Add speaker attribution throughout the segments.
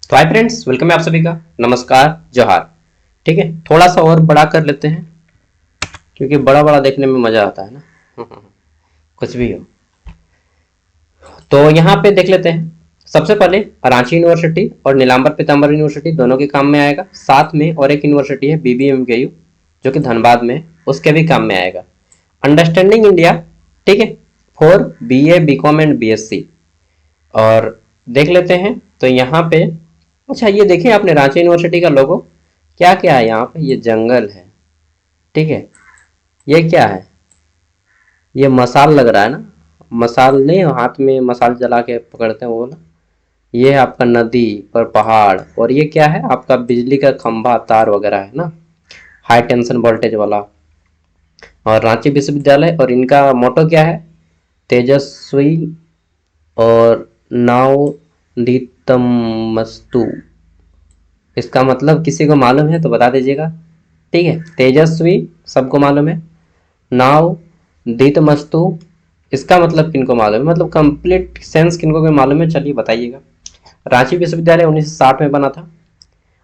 Speaker 1: तो hi friends, welcome है आप सभी का। नमस्कार, जोहार। ठीक है, थोड़ा सा और बड़ा कर लेते हैं क्योंकि बड़ा बड़ा देखने में मजा आता है ना। कुछ भी हो। तो यहाँ पे देख लेते हैं। सबसे पहले रांची यूनिवर्सिटी और नीलांबर पीताम्बर यूनिवर्सिटी दोनों के काम में आएगा। साथ में और एक यूनिवर्सिटी है BBMKU जो कि धनबाद में है, उसके भी काम में आएगा। अंडरस्टैंडिंग इंडिया, ठीक है, for BA BCom and BSc। और देख लेते हैं तो यहाँ पे, अच्छा ये देखें आपने रांची यूनिवर्सिटी का लोगो क्या क्या है यहाँ पे। ये जंगल है, ठीक है। ये क्या है, ये मसाल लग रहा है ना। मसाल नहीं, हाथ में मसाल जला के पकड़ते हैं वो ना। ये है आपका नदी और पहाड़, और ये क्या है आपका बिजली का खंभा तार वगैरह है ना, हाई टेंशन वोल्टेज वाला। और रांची विश्वविद्यालय, और इनका मोटो क्या है, तेजस्वी और नवोदितमस्तु। इसका मतलब किसी को मालूम है तो बता दीजिएगा। ठीक है, तेजस्वी सबको मालूम है, नाव दीतमस्तु इसका मतलब किनको मालूम है, मतलब कंप्लीट सेंस किनको को मालूम है, चलिए बताइएगा। रांची विश्वविद्यालय 1960 में बना था।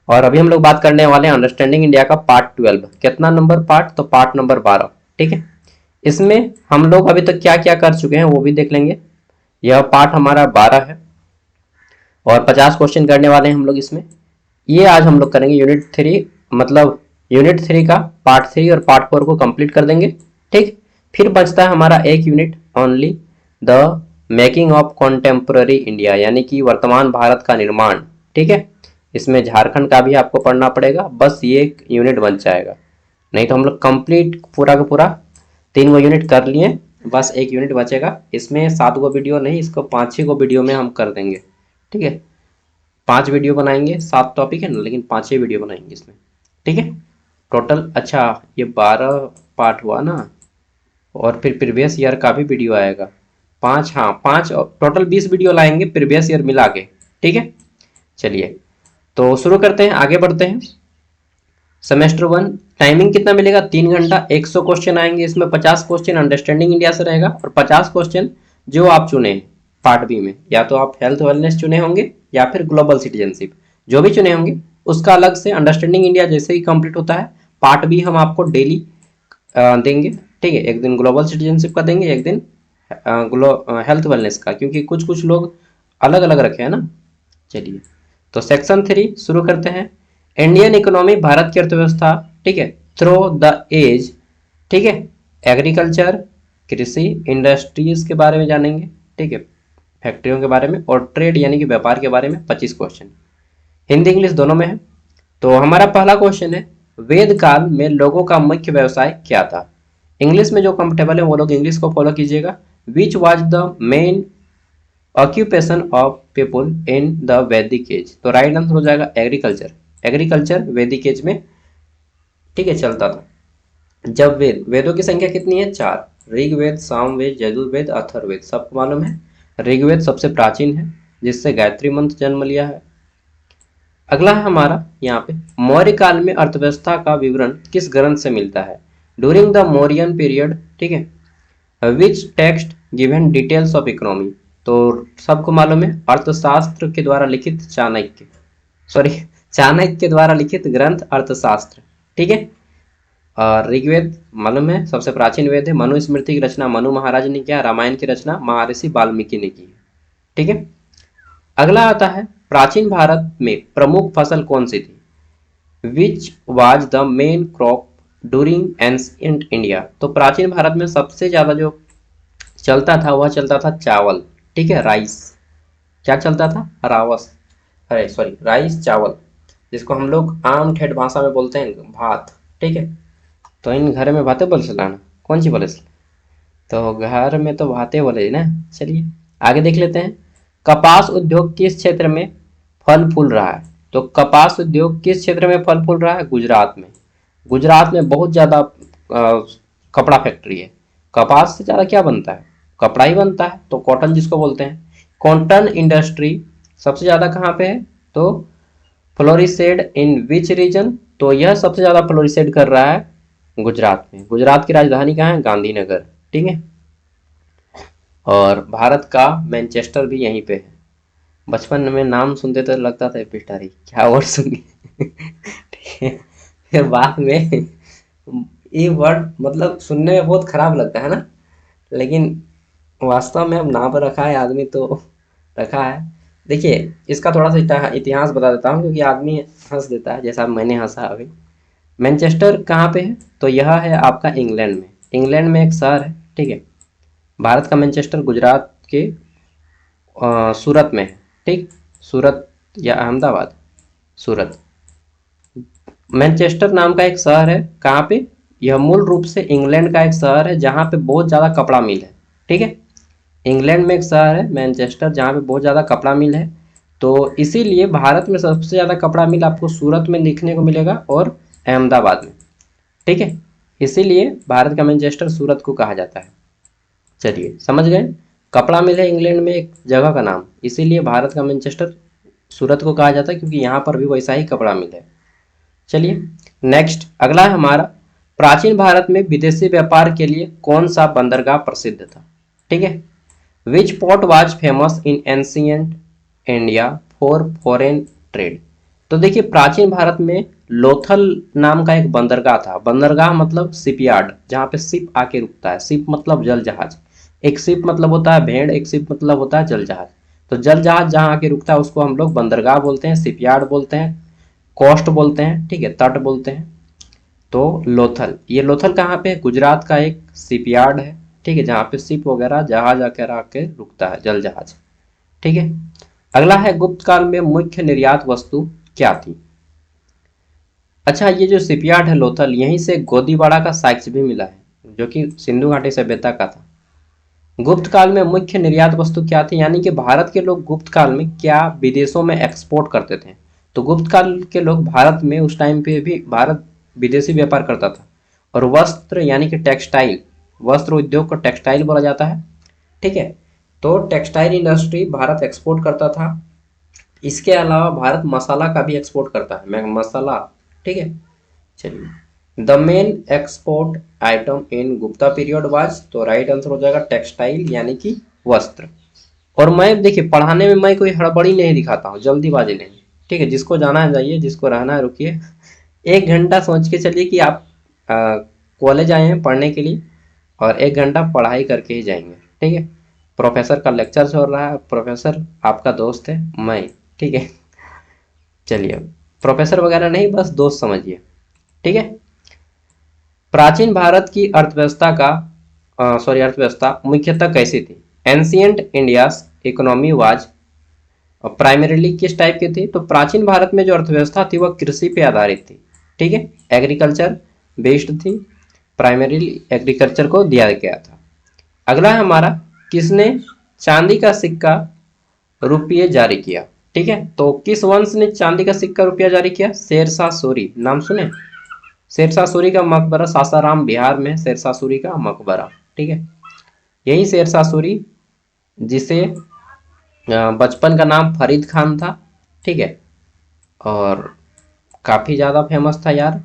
Speaker 1: और अभी हम लोग बात करने वाले हैं अंडरस्टैंडिंग इंडिया का पार्ट 12। कितना नंबर पार्ट, तो पार्ट नंबर 12। ठीक है, इसमें हम लोग अभी तक क्या क्या कर चुके हैं वो भी देख लेंगे। यह पार्ट हमारा 12 है और 50 क्वेश्चन करने वाले हैं हम लोग इसमें। ये आज हम लोग करेंगे यूनिट 3, मतलब यूनिट 3 का पार्ट 3 और पार्ट 4 को कंप्लीट कर देंगे। ठीक, फिर बचता है हमारा एक unit only, the making of contemporary India, यानी कि वर्तमान भारत का निर्माण। ठीक है, इसमें झारखंड का भी आपको पढ़ना पड़ेगा, बस ये एक यूनिट बच जाएगा। नहीं तो हम लोग कंप्लीट पूरा का पूरा 3 यूनिट कर लिए, बस एक यूनिट बचेगा। इसमें 7 वीडियो नहीं, इसको 5-6 वीडियो में हम कर देंगे। ठीक है, 5 वीडियो बनाएंगे, 7 टॉपिक है ना, लेकिन 5 वेडियो बनाएंगे इसमें। ठीक है, टोटल। अच्छा, ये 12 पार्ट हुआ ना, और फिर प्रीवियस ईयर का भी वीडियो आएगा 5। हाँ, 5 टोटल 20 वीडियो लाएंगे प्रीवियस ईयर मिला के। ठीक है, चलिए तो शुरू करते हैं, आगे बढ़ते हैं। सेमेस्टर 1 टाइमिंग कितना मिलेगा, 3 घंटा। 100 क्वेश्चन आएंगे इसमें, 50 क्वेश्चन अंडरस्टैंडिंग इंडिया से रहेगा और 50 क्वेश्चन जो आप चुने पार्ट बी में, या तो आप हेल्थ वेलनेस चुने होंगे या फिर ग्लोबल सिटीजनशिप, जो भी चुने होंगे उसका अलग से। अंडरस्टैंडिंग इंडिया जैसे ही कंप्लीट होता है, पार्ट बी हम आपको डेली देंगे। ठीक है, एक दिन ग्लोबल सिटीजनशिप का देंगे, एक दिन हेल्थ वेलनेस का, क्योंकि कुछ कुछ लोग अलग अलग रखे हैं ना। चलिए तो सेक्शन 3 शुरू करते हैं। इंडियन इकोनॉमी, भारत की अर्थव्यवस्था। ठीक है, थ्रो द एज। ठीक है, एग्रीकल्चर, कृषि, इंडस्ट्रीज के बारे में जानेंगे। ठीक है, फैक्ट्रियों के बारे में, और ट्रेड यानी कि व्यापार के बारे में 25 क्वेश्चन। हिंदी इंग्लिश दोनों में है। तो हमारा पहला क्वेश्चन है, वेद काल में लोगों का मुख्य व्यवसाय क्या था। इंग्लिश में जो कंफर्टेबल है वो लोग इंग्लिश को फॉलो कीजिएगा। Which was the main occupation of people in the वैदिक एज। तो राइट आंसर हो जाएगा एग्रीकल्चर। एग्रीकल्चर वैदिक एज में, ठीक है, चलता था। जब वेदों की संख्या कितनी है, 4। ऋग्वेद, सामवेद, यजुर्वेद, अथर्ववेद, सबको मालूम है। ऋग्वेद सबसे प्राचीन है, जिससे गायत्री मंत्र जन्म लिया है। अगला है हमारा यहाँ पे, मौर्य काल में अर्थव्यवस्था का विवरण किस ग्रंथ से मिलता है। ड्यूरिंग द मौर्यन पीरियड, ठीक है, which text given details of economy. तो सबको मालूम है, अर्थशास्त्र के द्वारा लिखित चाणक्य, सॉरी, चाणक्य द्वारा लिखित ग्रंथ अर्थशास्त्र। ठीक है, और ऋग्वेद मालूम है सबसे प्राचीन वेद है। मनुस्मृति की रचना मनु महाराज ने किया। रामायण की रचना महर्षि वाल्मीकि ने की है। ठीक है, अगला आता है, प्राचीन भारत में प्रमुख फसल कौन सी थी। Which was the main crop during ancient India. तो प्राचीन भारत में सबसे ज्यादा जो चलता था वह चलता था चावल। ठीक है, राइस। क्या चलता था, रावस, अरे सॉरी, राइस चावल, जिसको हम लोग आम ठेठ भाषा में बोलते हैं भात। ठीक है, तो इन घर में भाते बोले चलाना, कौन सी बोले, तो घर में तो भाते बोले ना। चलिए आगे देख लेते हैं। कपास उद्योग किस क्षेत्र में फल फूल रहा है। तो कपास उद्योग किस क्षेत्र में फल फूल रहा है, गुजरात में। गुजरात में बहुत ज़्यादा कपड़ा फैक्ट्री है। कपास से ज़्यादा क्या बनता है, कपड़ा ही बनता है, तो कॉटन जिसको बोलते हैं। कॉटन इंडस्ट्री सबसे ज़्यादा कहाँ पे है, तो फ्लोरिसेड इन विच रीजन। तो यह सबसे ज़्यादा फ्लोरिसेड कर रहा है गुजरात में। गुजरात की राजधानी कहाँ है, गांधीनगर। ठीक है, और भारत का मैनचेस्टर भी यहीं पे है। बचपन में नाम सुनते तो लगता था पिटारी क्या वर्ड सुन के ठीक है। फिर बाद में ये वर्ड मतलब सुनने में बहुत खराब लगता है ना, लेकिन वास्तव में अब नाम रखा है आदमी तो रखा है। देखिए इसका थोड़ा सा इतिहास बता देता हूँ, क्योंकि आदमी हंस देता है जैसा मैंने हंसा अभी। मैनचेस्टर कहाँ पे है, तो यह है आपका इंग्लैंड में। इंग्लैंड में एक शहर है, ठीक है। भारत का मैनचेस्टर गुजरात के सूरत में है, ठीक। सूरत या अहमदाबाद, सूरत। मैनचेस्टर नाम का एक शहर है, कहाँ पे, यह मूल रूप से इंग्लैंड का एक शहर है जहाँ पे बहुत ज़्यादा कपड़ा मिल है, ठीक है। इंग्लैंड में एक शहर है मैनचेस्टर जहाँ पे बहुत ज़्यादा कपड़ा मिल है। तो इसीलिए भारत में सबसे ज़्यादा कपड़ा मिल आपको सूरत में देखने को मिलेगा और अहमदाबाद में, ठीक है। इसीलिए भारत का मैनचेस्टर सूरत को कहा जाता है। चलिए समझ गए, कपड़ा मिल है इंग्लैंड में एक जगह का नाम, इसीलिए भारत का मैनचेस्टर सूरत को कहा जाता है, क्योंकि यहाँ पर भी वैसा ही कपड़ा मिल है। चलिए नेक्स्ट अगला है हमारा, प्राचीन भारत में विदेशी व्यापार के लिए कौन सा बंदरगाह प्रसिद्ध था, ठीक है। विच port was famous in ancient India for foreign trade. तो देखिए प्राचीन भारत में लोथल नाम का एक बंदरगाह था। बंदरगाह मतलब शिपयार्ड, जहाँ पे शिप आके रुकता है। शिप मतलब जल जहाज, एक शिप मतलब होता है भेड़, एक शिप मतलब होता है जल जहाज। तो जल जहाज जहाँ आके रुकता है उसको हम लोग बंदरगाह बोलते हैं, शिपयार्ड बोलते हैं, कोस्ट बोलते हैं, ठीक है, तट बोलते हैं। तो लोथल, ये लोथल कहाँ पे है, गुजरात का एक शिपयार्ड है, ठीक है, जहाँ पे शिप वगैरह जहाज आकर आके रुकता है, जल जहाज, ठीक है। अगला है गुप्त काल में मुख्य निर्यात वस्तु क्या थी। अच्छा ये जो शिपयार्ड है लोथल, यहीं से गोदीवाड़ा का साक्ष्य भी मिला है, जो कि सिंधु घाटी सभ्यता का था। गुप्त काल में मुख्य निर्यात वस्तु क्या थी, यानी कि भारत के लोग गुप्त काल में क्या विदेशों में एक्सपोर्ट करते थे। तो गुप्त काल के लोग भारत में उस टाइम पे भी भारत विदेशी व्यापार करता था। और वस्त्र यानी कि टेक्सटाइल, वस्त्र उद्योग को टेक्सटाइल बोला जाता है, ठीक है। तो टेक्सटाइल इंडस्ट्री भारत एक्सपोर्ट करता था। इसके अलावा भारत मसाला का भी एक्सपोर्ट करता है, मसाला, ठीक है। चलिए the main export item in Gupta period was, तो राइट आंसर हो जाएगा टेक्सटाइल यानी कि वस्त्र। और मैं देखिए पढ़ाने में मैं कोई हड़बड़ी नहीं दिखाता हूँ, जल्दीबाजी नहीं, ठीक है। जिसको जाना है जाइए, जिसको रहना है रुकिए। 1 घंटा सोच के चलिए कि आप कॉलेज आए हैं पढ़ने के लिए, और 1 घंटा पढ़ाई करके ही जाएंगे, ठीक है। प्रोफेसर का लेक्चर चल रहा है, प्रोफेसर आपका दोस्त है मैं, ठीक है। चलिए प्रोफेसर वगैरह नहीं, बस दोस्त समझिए, ठीक है। प्राचीन भारत की अर्थव्यवस्था का अर्थव्यवस्था मुख्यतः कैसी थी। Ancient India economy was primarily किस टाइप की थी, तो प्राचीन भारत में जो अर्थव्यवस्था थी वह कृषि पे आधारित थी, ठीक है, एग्रीकल्चर बेस्ड थी। प्राइमरीली एग्रीकल्चर को दिया गया था। अगला है हमारा, किसने चांदी का सिक्का रुपये जारी किया, ठीक है। तो किस वंश ने चांदी का सिक्का रुपया जारी किया, शेरशाह सूरी, नाम सुने। शेरशाह सूरी का मकबरा सासाराम बिहार में, शेरशाह सूरी का मकबरा, ठीक है। यही शेरशाह सूरी, जिसे बचपन का नाम फरीद खान था, ठीक है, और काफी ज्यादा फेमस था यार।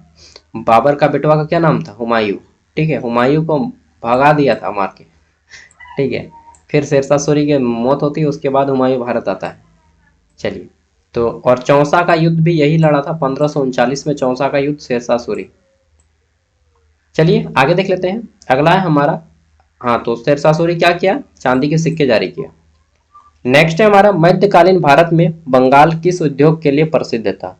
Speaker 1: बाबर का बेटवा का क्या नाम था, हुमायूं, ठीक है। हुमायूं को भगा दिया था मार के, ठीक है। फिर शेरशाह सूरी की मौत होती है, उसके बाद हुमायूं भारत आता है। चलिए तो, और चौसा का युद्ध भी यही लड़ा था 1539 में, चौसा का युद्ध शेरशाह सूरी। चलिए आगे देख लेते हैं, अगला है हमारा, हाँ तो शेरशाह सूरी क्या किया, चांदी के सिक्के जारी किया। नेक्स्ट है हमारा, मध्यकालीन भारत में बंगाल किस उद्योग के लिए प्रसिद्ध था,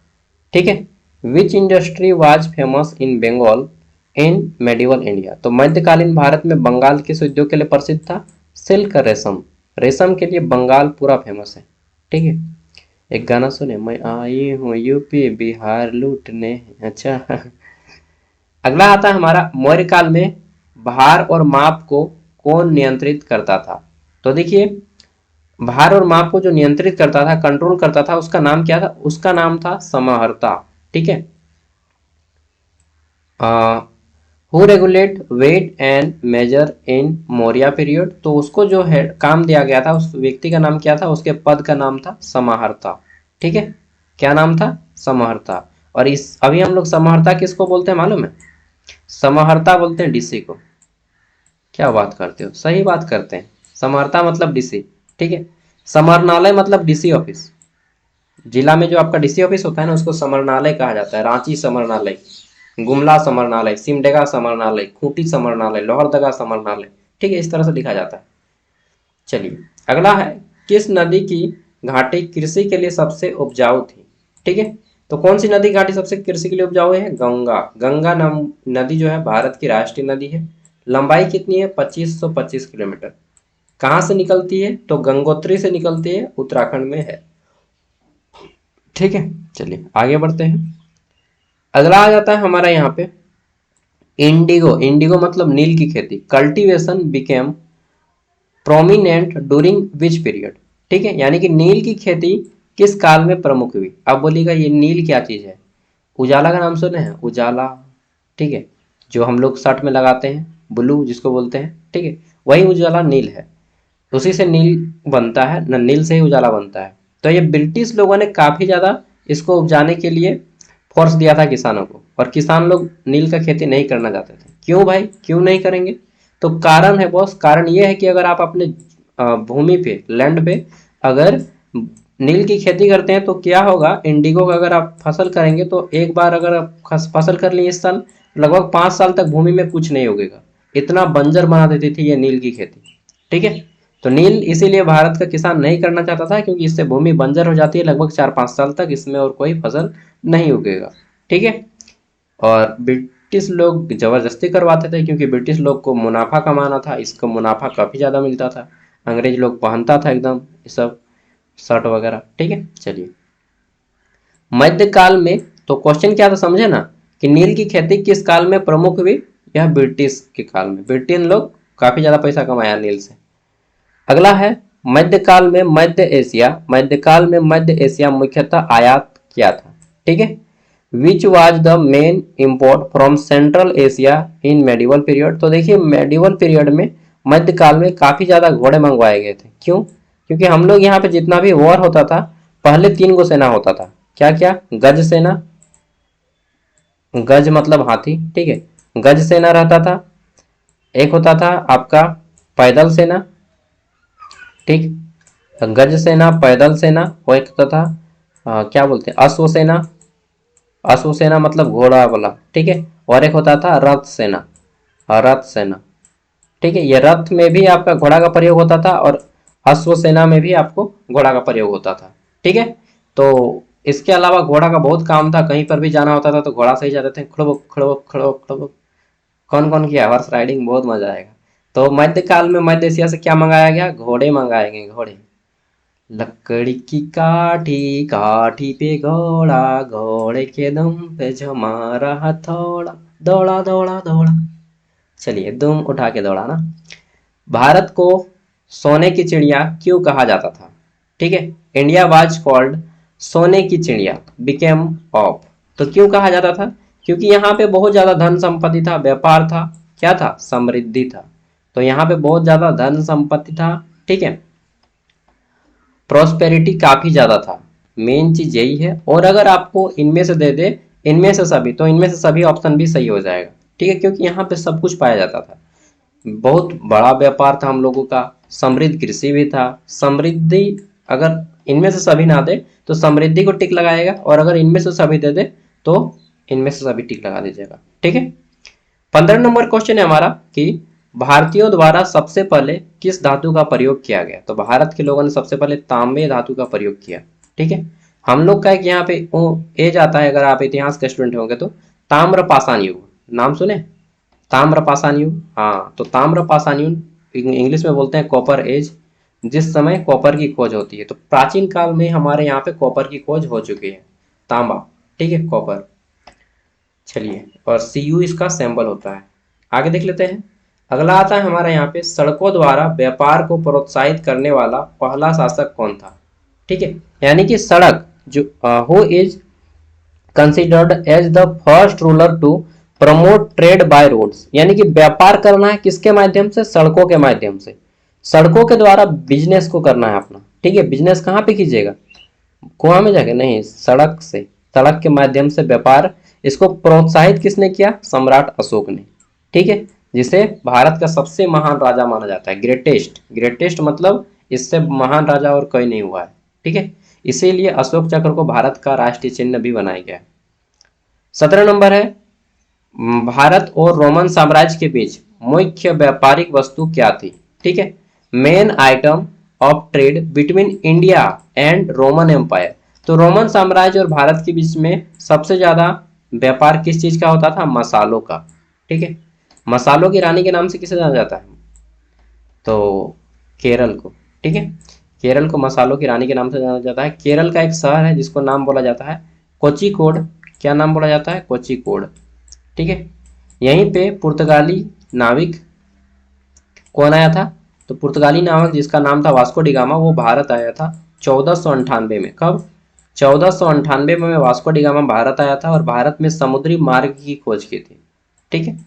Speaker 1: ठीक है। Which industry was famous in Bengal in medieval India. तो मध्यकालीन भारत में बंगाल किस उद्योग के लिए प्रसिद्ध था, सिल्क, रेशम, रेशम के लिए बंगाल पूरा फेमस है, ठीक है। एक गाना सुने, मैं आई हूँ यूपी बिहार लूटने, अच्छा। अगला आता है हमारा, मौर्य काल में भार और माप को कौन नियंत्रित करता था। तो देखिए भार और माप को जो नियंत्रित करता था, कंट्रोल करता था, उसका नाम क्या था, उसका नाम था समाहर्ता, ठीक है। Who regulate weight and measure in Maurya period. तो उसको जो है काम दिया गया था, उस व्यक्ति का नाम क्या था, उसके पद का नाम था समाहर्ता, ठीक है। क्या नाम था, समाहर्ता। और इस अभी हम लोग समाहर्ता किसको बोलते हैं मालूम है, समाहर्ता बोलते हैं डीसी को। क्या बात करते हो, सही बात करते हैं, समाहर्ता मतलब डीसी, ठीक है। समरनालय मतलब डीसी ऑफिस, जिला में जो आपका डीसी ऑफिस होता है ना उसको समरनालय कहा जाता है। रांची समरनालय, गुमला समरनालय, सिमडेगा समरनालय, खूंटी समरनालय, लोहरदगा समरनालय, ठीक है, इस तरह से लिखा जाता है। चलिए अगला है, किस नदी की घाटी कृषि के लिए सबसे उपजाऊ थी? ठीक है, तो कौन सी नदी घाटी सबसे कृषि के लिए उपजाऊ है? गंगा। गंगा नाम नदी जो है भारत की राष्ट्रीय नदी है। लंबाई कितनी है? 2525 किलोमीटर। कहाँ से निकलती है? तो गंगोत्री से निकलती है, उत्तराखंड में है। ठीक है, चलिए आगे बढ़ते हैं। अगला आ जाता है हमारा यहाँ पे इंडिगो। इंडिगो मतलब नील की खेती। Cultivation became prominent during which period? ठीक है, यानी कि नील की खेती किस काल में प्रमुख हुई? अब बोलिएगा ये नील क्या चीज है? उजाला का नाम सुने हैं? उजाला, ठीक है, जो हम लोग शर्ट में लगाते हैं, ब्लू जिसको बोलते हैं, ठीक है, वही उजाला नील है। उसी से नील बनता है न, नील से ही उजाला बनता है। तो ये ब्रिटिश लोगों ने काफी ज्यादा इसको उपजाने के लिए फोर्स दिया था किसानों को, और किसान लोग नील का खेती नहीं करना चाहते थे। क्यों भाई, क्यों नहीं करेंगे? तो कारण है बॉस, कारण ये है कि अगर आप अपने भूमि पे, लैंड पे अगर नील की खेती करते हैं तो क्या होगा, इंडिगो का अगर आप फसल करेंगे तो एक बार अगर आप फसल कर लिए इस साल, लगभग 5 साल तक भूमि में कुछ नहीं उगेगा। इतना बंजर बना देती थी ये नील की खेती। ठीक है, तो नील इसीलिए भारत का किसान नहीं करना चाहता था, क्योंकि इससे भूमि बंजर हो जाती है, लगभग 4-5 साल तक इसमें और कोई फसल नहीं उगेगा। ठीक है, और ब्रिटिश लोग जबरदस्ती करवाते थे, क्योंकि ब्रिटिश लोग को मुनाफा कमाना था, इसको मुनाफा काफी ज्यादा मिलता था। अंग्रेज लोग पहनता था एकदम ये सब शर्ट वगैरह। ठीक है, चलिए मध्यकाल में, तो क्वेश्चन क्या था समझे ना, कि नील की खेती किस काल में प्रमुख हुई? यह ब्रिटिश के काल में। ब्रिटेन लोग काफी ज्यादा पैसा कमाया नील से। अगला है मध्यकाल में मध्य एशिया। मध्यकाल में मध्य एशिया मुख्यतः आयात किया था। ठीक है, which was the main import from central Asia in medieval period? तो देखिए मेडिवल पीरियड में, मध्यकाल में काफी ज्यादा घोड़े मंगवाए गए थे। क्यों? क्योंकि हम लोग यहाँ पे जितना भी वॉर होता था, पहले 3 गो सेना होता था। क्या क्या? गज सेना, गज मतलब हाथी, ठीक है, गज सेना रहता था। एक होता था आपका पैदल सेना, ठीक, गज सेना, पैदल सेना, और एक होता था क्या बोलते हैं, अश्व सेना। अश्व सेना मतलब घोड़ा वाला, ठीक है, और एक होता था रथ सेना। रथ सेना, ठीक है, ये रथ में भी आपका घोड़ा का प्रयोग होता था, और अश्व सेना में भी आपको घोड़ा का प्रयोग होता था। ठीक है, तो इसके अलावा घोड़ा का बहुत काम था, कहीं पर भी जाना होता था तो घोड़ा से ही जाते थे। खड़बुक खड़बुक खड़बुक खड़बुक। कौन कौन किया हॉर्स राइडिंग? बहुत मजा आएगा। तो मध्यकाल में मध्य एशिया से क्या मंगाया गया? घोड़े मंगाए गए, घोड़े। लकड़ी की काठी, काठी पे घोड़ा, घोड़े के दम पे जमा रहा थोड़ा, दौड़ा दौड़ा दौड़ा। चलिए दुम उठा के दौड़ा ना। भारत को सोने की चिड़िया क्यों कहा जाता था? ठीक है, इंडिया वाज कॉल्ड सोने की चिड़िया बिकेम ऑफ। तो क्यों कहा जाता था? क्योंकि यहाँ पे बहुत ज्यादा धन संपत्ति था, व्यापार था, क्या था? समृद्धि था। तो यहाँ पे बहुत ज्यादा धन संपत्ति था। ठीक है, प्रोस्पेरिटी काफी ज्यादा था, मेन चीज यही है। और अगर आपको इनमें से दे दे, इनमें से सभी, तो इनमें से सभी ऑप्शन भी सही हो जाएगा। ठीक है, क्योंकि यहाँ पे सब कुछ पाया जाता था। बहुत बड़ा व्यापार था हम लोगों का, समृद्ध कृषि भी था, समृद्धि। अगर इनमें से सभी ना दे तो समृद्धि को टिक लगाएगा, और अगर इनमें से सभी दे दे तो इनमें से सभी टिक लगा दीजिएगा। ठीक है, 15 नंबर क्वेश्चन है हमारा कि भारतीयों द्वारा सबसे पहले किस धातु का प्रयोग किया गया? तो भारत के लोगों ने सबसे पहले तांबे धातु का प्रयोग किया। ठीक है, हम लोग का एक यहाँ पे ए जाता है, अगर आप इतिहास के स्टूडेंट होंगे तो, ताम्र पाषाण युग, नाम सुने? ताम्र पाषाण युग, हाँ, तो ताम्र पाषाण युग इंग्लिश में बोलते हैं कॉपर एज, जिस समय कॉपर की खोज होती है। तो प्राचीन काल में हमारे यहाँ पे कॉपर की खोज हो चुकी है, तांबा, ठीक है, कॉपर। चलिए, और Cu इसका सिंबल होता है। आगे देख लेते हैं। अगला आता है हमारा यहाँ पे, सड़कों द्वारा व्यापार को प्रोत्साहित करने वाला पहला शासक कौन था? ठीक है, यानी कि सड़क जो who is considered as the first ruler to promote trade by roads, यानी कि व्यापार करना है किसके माध्यम से? सड़कों के माध्यम से। सड़कों के द्वारा बिजनेस को करना है अपना। ठीक है, बिजनेस कहाँ पे कीजिएगा? कुआं में जाके नहीं, सड़क से, सड़क के माध्यम से व्यापार, इसको प्रोत्साहित किसने किया? सम्राट अशोक ने। ठीक है, जिसे भारत का सबसे महान राजा माना जाता है, ग्रेटेस्ट। ग्रेटेस्ट मतलब इससे महान राजा और कोई नहीं हुआ है, ठीक है। इसीलिए अशोक चक्र को भारत का राष्ट्रीय चिन्ह भी बनाया गया है। 17 नंबर है, भारत और रोमन साम्राज्य के बीच मुख्य व्यापारिक वस्तु क्या थी, ठीक है। Main item of trade between India and Roman Empire. तो रोमन साम्राज्य और भारत के बीच में सबसे ज्यादा व्यापार किस चीज का होता था? मसालों का, ठीक है। मसालों की रानी के नाम से किसे जाना जाता है? तो केरल को, ठीक है। केरल को मसालों की रानी के नाम से जाना जाता है। केरल का एक शहर है जिसको नाम बोला जाता है कोचिकोड। क्या नाम बोला जाता है? कोचिकोड, ठीक है। यहीं पे पुर्तगाली नाविक कौन आया था? तो पुर्तगाली नाविक जिसका नाम था वास्को डी गामा, वो भारत आया था 1498 में। कब? 1498 में वास्को डी गामा भारत आया था और भारत में समुद्री मार्ग की खोज की थी, ठीक है।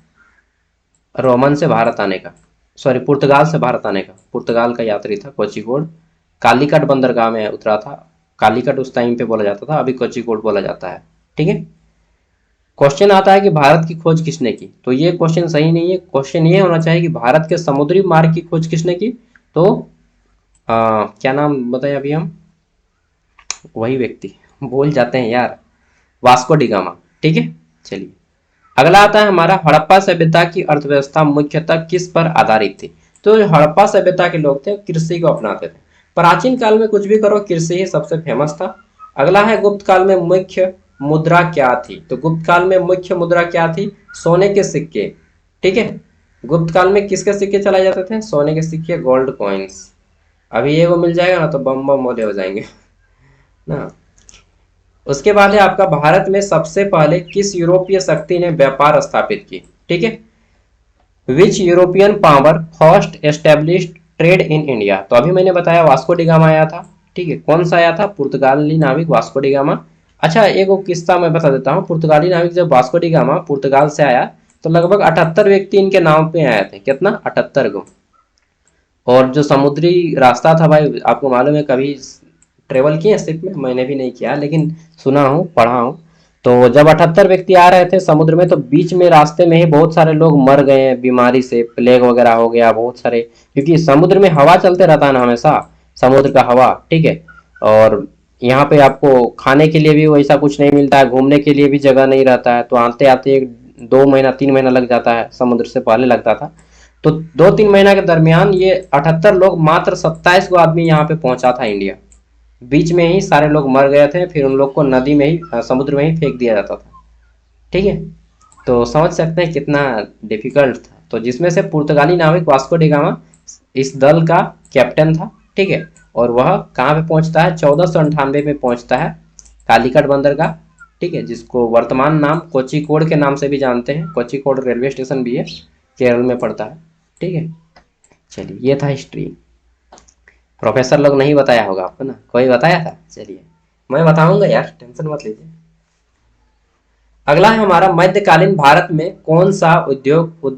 Speaker 1: रोमन से भारत आने का, सॉरी पुर्तगाल से भारत आने का, पुर्तगाल का यात्री था कोचिकोड। कालीकट बंदरगाह में उतरा था। कालीकट उस टाइम पे बोला जाता था, अभी कोचिकोड बोला जाता है, ठीक है। क्वेश्चन आता है कि भारत की खोज किसने की? तो ये क्वेश्चन सही नहीं है। क्वेश्चन ये होना चाहिए कि भारत के समुद्री मार्ग की खोज किसने की? तो क्या नाम बताया अभी हम? वही व्यक्ति बोल जाते हैं यार, वास्को डी गामा, ठीक है। चलिए अगला आता है हमारा, हड़प्पा सभ्यता की अर्थव्यवस्था मुख्यतः किस पर आधारित थी? तो जो हड़प्पा सभ्यता के लोग थे कृषि को अपनाते थे। प्राचीन काल में कुछ भी करो, कृषि ही सबसे फेमस था। अगला है, गुप्त काल में मुख्य मुद्रा क्या थी? तो गुप्त काल में मुख्य मुद्रा क्या थी? सोने के सिक्के, ठीक है। गुप्त काल में किसके सिक्के चलाए जाते थे? सोने के सिक्के, गोल्ड कॉइन्स। अभी ये वो मिल जाएगा ना तो बम बम मोले हो जाएंगे ना। उसके बाद है आपका, भारत में सबसे पहले किस यूरोपीय शक्ति ने व्यापार स्थापित की? ठीक है। Which European power first established trade in India? तो अभी मैंने बताया वास्को डी गामा आया था, ठीक है। कौन सा आया था? पुर्तगाली नाविक वास्को डी गामा। अच्छा एक वो किस्सा मैं बता देता हूँ। पुर्तगाली नाविक जब वास्को डी गामा पुर्तगाल से आया तो लगभग 78 व्यक्ति इनके नाव पे आए थे। कितना? 78 को। और जो समुद्री रास्ता था भाई, आपको मालूम है, कभी ट्रेवल किए शिप में? मैंने भी नहीं किया, लेकिन सुना हूँ, पढ़ा हूँ। तो जब 78 व्यक्ति आ रहे थे समुद्र में, तो बीच में रास्ते में ही बहुत सारे लोग मर गए हैं बीमारी से, प्लेग वगैरह हो गया बहुत सारे, क्योंकि समुद्र में हवा चलते रहता है ना हमेशा, समुद्र का हवा, ठीक है। और यहाँ पे आपको खाने के लिए भी वैसा कुछ नहीं मिलता है, घूमने के लिए भी जगह नहीं रहता है, तो आते आते 2 महीना 3 महीना लग जाता है, समुद्र से पहले लगता था। तो 2-3 महीना के दरमियान ये 78 लोग, मात्र 27 को आदमी यहाँ पे पहुंचा था इंडिया। बीच में ही सारे लोग मर गए थे, फिर उन लोग को नदी में ही, समुद्र में ही फेंक दिया जाता था, ठीक है। तो समझ सकते हैं कितना डिफिकल्ट था। तो जिसमें से पुर्तगाली नाविक वास्को डी गामा इस दल का कैप्टन था, ठीक है। और वह कहाँ पे पहुंचता है? 1498 में पहुंचता है कालीकट बंदरगाह, ठीक है, जिसको वर्तमान नाम कोचिकोड के नाम से भी जानते हैं। कोचिकोड रेलवे स्टेशन भी है, केरल में पड़ता है, ठीक है। चलिए ये था हिस्ट्री। प्रोफेसर लोग नहीं बताया होगा आपको ना? कोई बताया था? चलिए मैं बताऊंगा यार, टेंशन मत लीजिए। अगला है हमारा, मध्यकालीन भारत में कौन सा उद्योग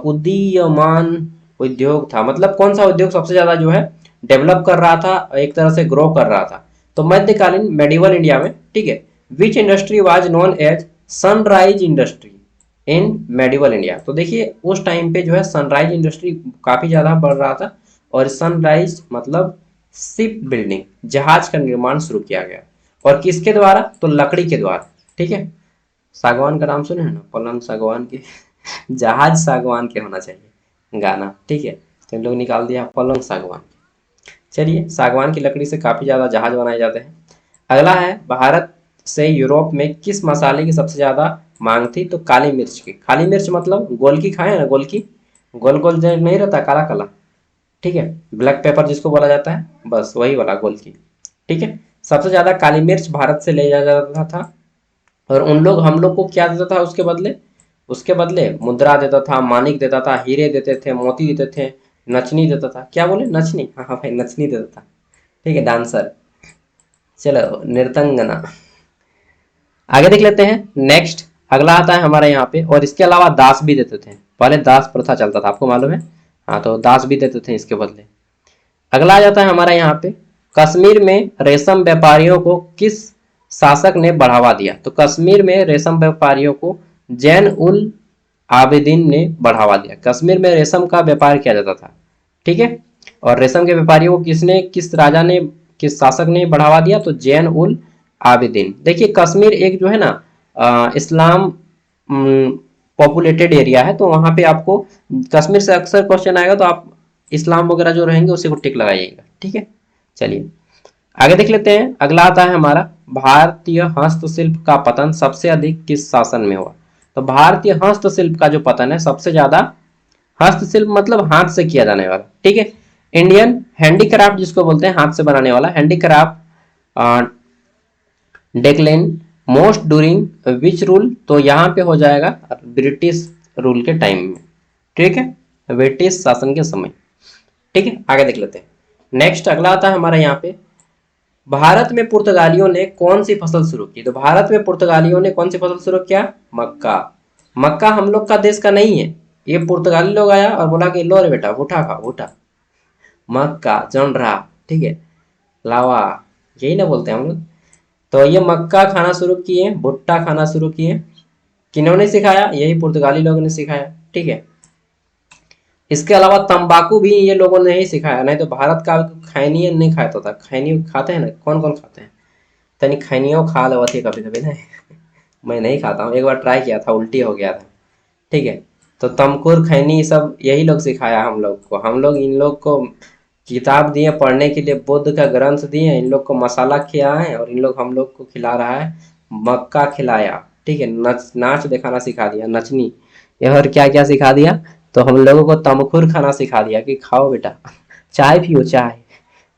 Speaker 1: उदीयमान उद्योग था? मतलब कौन सा उद्योग सबसे ज्यादा जो है डेवलप कर रहा था, एक तरह से ग्रो कर रहा था? तो मध्यकालीन मेडिवल इंडिया में, ठीक है, which industry was known as sunrise industry in medieval India? तो देखिए उस टाइम पे जो है सनराइज इंडस्ट्री काफी ज्यादा बढ़ रहा था। और सनराइज मतलब शिप बिल्डिंग, जहाज का निर्माण शुरू किया गया। और किसके द्वारा? तो लकड़ी के द्वारा, ठीक है। सागवान का नाम सुने हैं ना, पलंग सागवान के जहाज सागवान के होना चाहिए गाना, ठीक है। तो इन लोग निकाल दिया पलंग सागवान। चलिए सागवान की लकड़ी से काफी ज्यादा जहाज बनाए जाते हैं। अगला है, भारत से यूरोप में किस मसाले की सबसे ज्यादा मांग थी? तो काली मिर्च की। काली मिर्च मतलब गोलकी, खाए ना गोलकी, गोल गोल जो नहीं रहता, काला काला, ठीक है, ब्लैक पेपर जिसको बोला जाता है, बस वही वाला गोलकी, ठीक है। सबसे ज्यादा काली मिर्च भारत से ले जाया जाता था। और उन लोग, हम लोग को क्या देता था उसके बदले? उसके बदले मुद्रा देता था, मानिक देता था, हीरे देते थे, मोती देते थे, नचनी देता था। क्या बोले? नचनी, हाँ हाँ भाई नचनी देता था, ठीक है, डांसर। चलो नृतंगना। आगे देख लेते हैं नेक्स्ट। अगला आता है हमारे यहाँ पे, और इसके अलावा दास भी देते थे। पहले दास प्रथा चलता था, आपको मालूम है? हाँ, तो दास भी देते थे इसके बदले। अगला आ जाता है हमारा यहाँ पे, कश्मीर में रेशम व्यापारियों को किस शासक ने बढ़ावा दिया? तो कश्मीर में रेशम व्यापारियों को जैन उल आबिदीन ने बढ़ावा दिया। कश्मीर में रेशम का व्यापार किया जाता था, ठीक है। और रेशम के व्यापारियों को किस राजा ने, किस शासक ने बढ़ावा दिया? तो जैन उल आबिदीन। देखिए कश्मीर एक जो है ना इस्लाम पॉपुलेटेड एरिया है, तो वहां पे आपको कश्मीर से अक्सर क्वेश्चन आएगा, तो आप इस्लाम वगैरह जो रहेंगे उसी को टिक लगाइएगा। ठीक है, चलिए आगे देख लेते हैं। अगला आता है हमारा, भारतीय हस्तशिल्प का पतन सबसे अधिक किस शासन में हुआ? तो भारतीय हस्तशिल्प का जो पतन है सबसे ज्यादा, हस्तशिल्प मतलब हाथ से किया जाने वाला, ठीक है, इंडियन हैंडीक्राफ्ट जिसको बोलते हैं, हाथ से बनाने वाला handicraft, decline most during which rule? तो यहाँ पे हो जाएगा ब्रिटिश रूल के टाइम में, ठीक है, ब्रिटिश शासन के समय। ठीक है, आगे देख लेते हैं। नेक्स्ट अगला आता है हमारा यहाँ पे, भारत में पुर्तगालियों ने कौन सी फसल शुरू की? तो भारत में पुर्तगालियों ने कौन सी फसल शुरू किया? मक्का। मक्का हम लोग का देश का नहीं है, ये पुर्तगाली लोग आया और बोला कि लो रे बेटा भुट्टा खाओ, भुट्टा, मक्का जोंडरा, ठीक है, लावा, यही ना बोलते हैं हम लोग। तो ये मक्का खाना शुरू किए, भुट्टा खाना शुरू किए, किन्होंने सिखाया? यही पुर्तगाली लोगों ने सिखाया। ठीक है, इसके अलावा तंबाकू भी ये लोगों ने ही सिखाया, नहीं तो भारत का खैनी नहीं खाता था। खैनी खाते हैं ना, कौन कौन खाते हैं? तनी खैनियों खा लो थी कभी कभी ना मैं नहीं खाता हूँ, एक बार ट्राई किया था, उल्टी हो गया था। ठीक है, तो तमकुर खैनी सब यही लोग सिखाया हम लोग को। हम लोग इन लोग को किताब दिए पढ़ने के लिए, बुद्ध का ग्रंथ दिए, इन लोग को मसाला खिलाए और इन लोग हम लोग को खिला रहा है मक्का खिलाया। ठीक है, नाच दिखाना सिखा दिया, नचनी, ये और क्या क्या सिखा दिया। तो हम लोगों को तमखुर खाना सिखा दिया कि खाओ बेटा, चाय पियो चाय,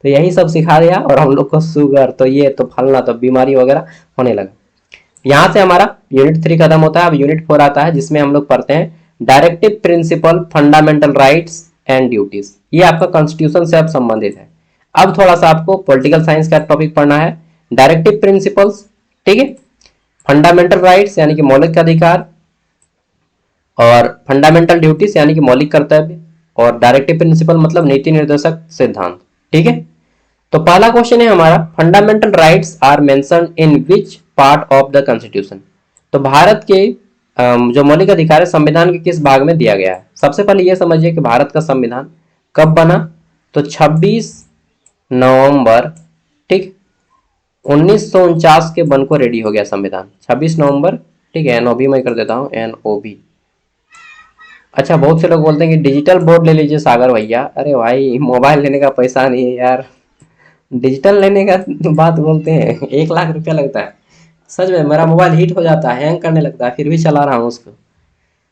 Speaker 1: तो यही सब सिखा दिया। और हम लोग को शुगर तो ये तो फलना तो बीमारी वगैरह होने लगा। यहाँ से हमारा यूनिट 3 खत्म होता है, अब यूनिट 4 आता है जिसमें हम लोग पढ़ते हैं directive principle, fundamental rights and duties. ये आपका कॉन्स्टिट्यूशन से अब संबंधित है। अब थोड़ा सा आपको पॉलिटिकल साइंस का टॉपिक पढ़ना है। डायरेक्टिव प्रिंसिपल्स, ठीक है, फंडामेंटल राइट्स यानी कि मौलिक अधिकार, और फंडामेंटल ड्यूटीज यानी कि मौलिक कर्तव्य, और डायरेक्टिव प्रिंसिपल मतलब नीति निर्देशक सिद्धांत। ठीक है, तो पहला क्वेश्चन है हमारा, fundamental rights are mentioned in which part of the constitution? तो भारत के जो मौलिक अधिकार है संविधान के किस भाग में दिया गया है? सबसे पहले यह समझिए कि भारत का संविधान कब बना? तो 26 नवंबर, ठीक, 1949 के बन को रेडी हो गया संविधान, 26 नवंबर। ठीक है, एनओबी मैं कर देता हूँ, एनओबी। अच्छा, बहुत से लोग बोलते हैं कि डिजिटल बोर्ड ले लीजिए सागर भैया। अरे भाई, मोबाइल लेने का पैसा नहीं है यार, डिजिटल लेने का बात बोलते हैं, 1 लाख रुपया लगता है। सच में मेरा मोबाइल हीट हो जाता है, हैंग करने लगता है, फिर भी चला रहा हूँ उसको।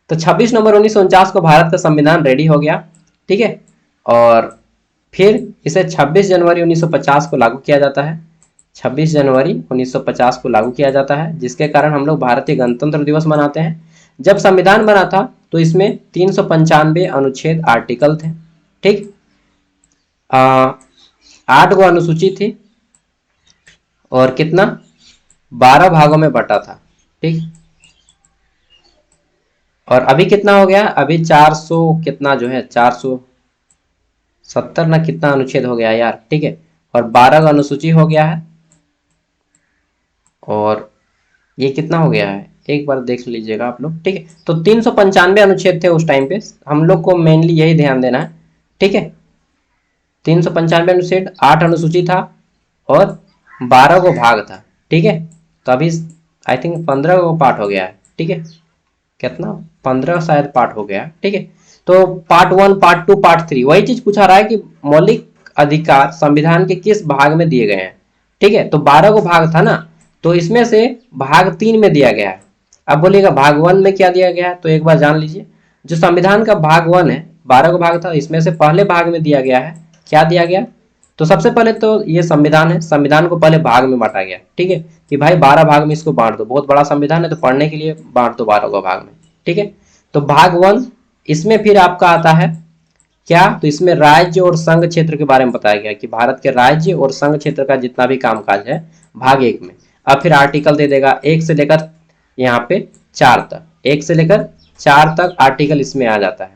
Speaker 1: तो 26 नवंबर 1949 को भारत का संविधान रेडी हो गया। ठीक है, और फिर इसे 26 जनवरी 1950 को लागू किया जाता है। 26 जनवरी 1950 को लागू किया जाता है, जिसके कारण हम लोग भारतीय गणतंत्र दिवस मनाते हैं। जब संविधान बना था तो इसमें 395 अनुच्छेद, आर्टिकल थे। ठीक, 8 गो अनुसूची थी, और कितना, 12 भागों में बटा था। ठीक, और अभी कितना हो गया? अभी 400 कितना जो है, 470 ना कितना अनुच्छेद हो गया यार। ठीक है, और 12 का अनुसूची हो गया है, और ये कितना हो गया है एक बार देख लीजिएगा आप लोग। ठीक है, तो 395 अनुच्छेद थे उस टाइम पे, हम लोग को मेनली यही ध्यान देना है। ठीक है, 395 अनुच्छेद, 8 अनुसूची था, और 12 को भाग था। ठीक है, तो अभी आई थिंक 15 को पार्ट हो गया है। ठीक है, कितना, 15 शायद पार्ट हो गया। ठीक है, तो पार्ट 1, पार्ट 2, पार्ट 3, वही चीज पूछा रहा है कि मौलिक अधिकार संविधान के किस भाग में दिए गए हैं। ठीक है, तो 12 को भाग था ना, तो इसमें से भाग 3 में दिया गया है। अब बोलिएगा भाग 1 में क्या दिया गया है? तो एक बार जान लीजिए, जो संविधान का भाग 1 है, 12 को भाग था, इसमें से पहले भाग में दिया गया है, क्या दिया गया? तो सबसे पहले तो ये संविधान है, संविधान को पहले भाग में बांटा गया। ठीक है, कि भाई 12 भाग में इसको बांट दो, बहुत बड़ा संविधान है तो पढ़ने के लिए बांट दो 12 को भाग में। ठीक है, तो भाग 1, इसमें फिर आपका आता है क्या? तो इसमें राज्य और संघ क्षेत्र के बारे में बताया गया कि भारत के राज्य और संघ क्षेत्र का जितना भी कामकाज है भाग 1 में। अब फिर आर्टिकल दे देगा 1 से लेकर यहाँ पे 4 तक, 1 से लेकर 4 तक आर्टिकल इसमें आ जाता है,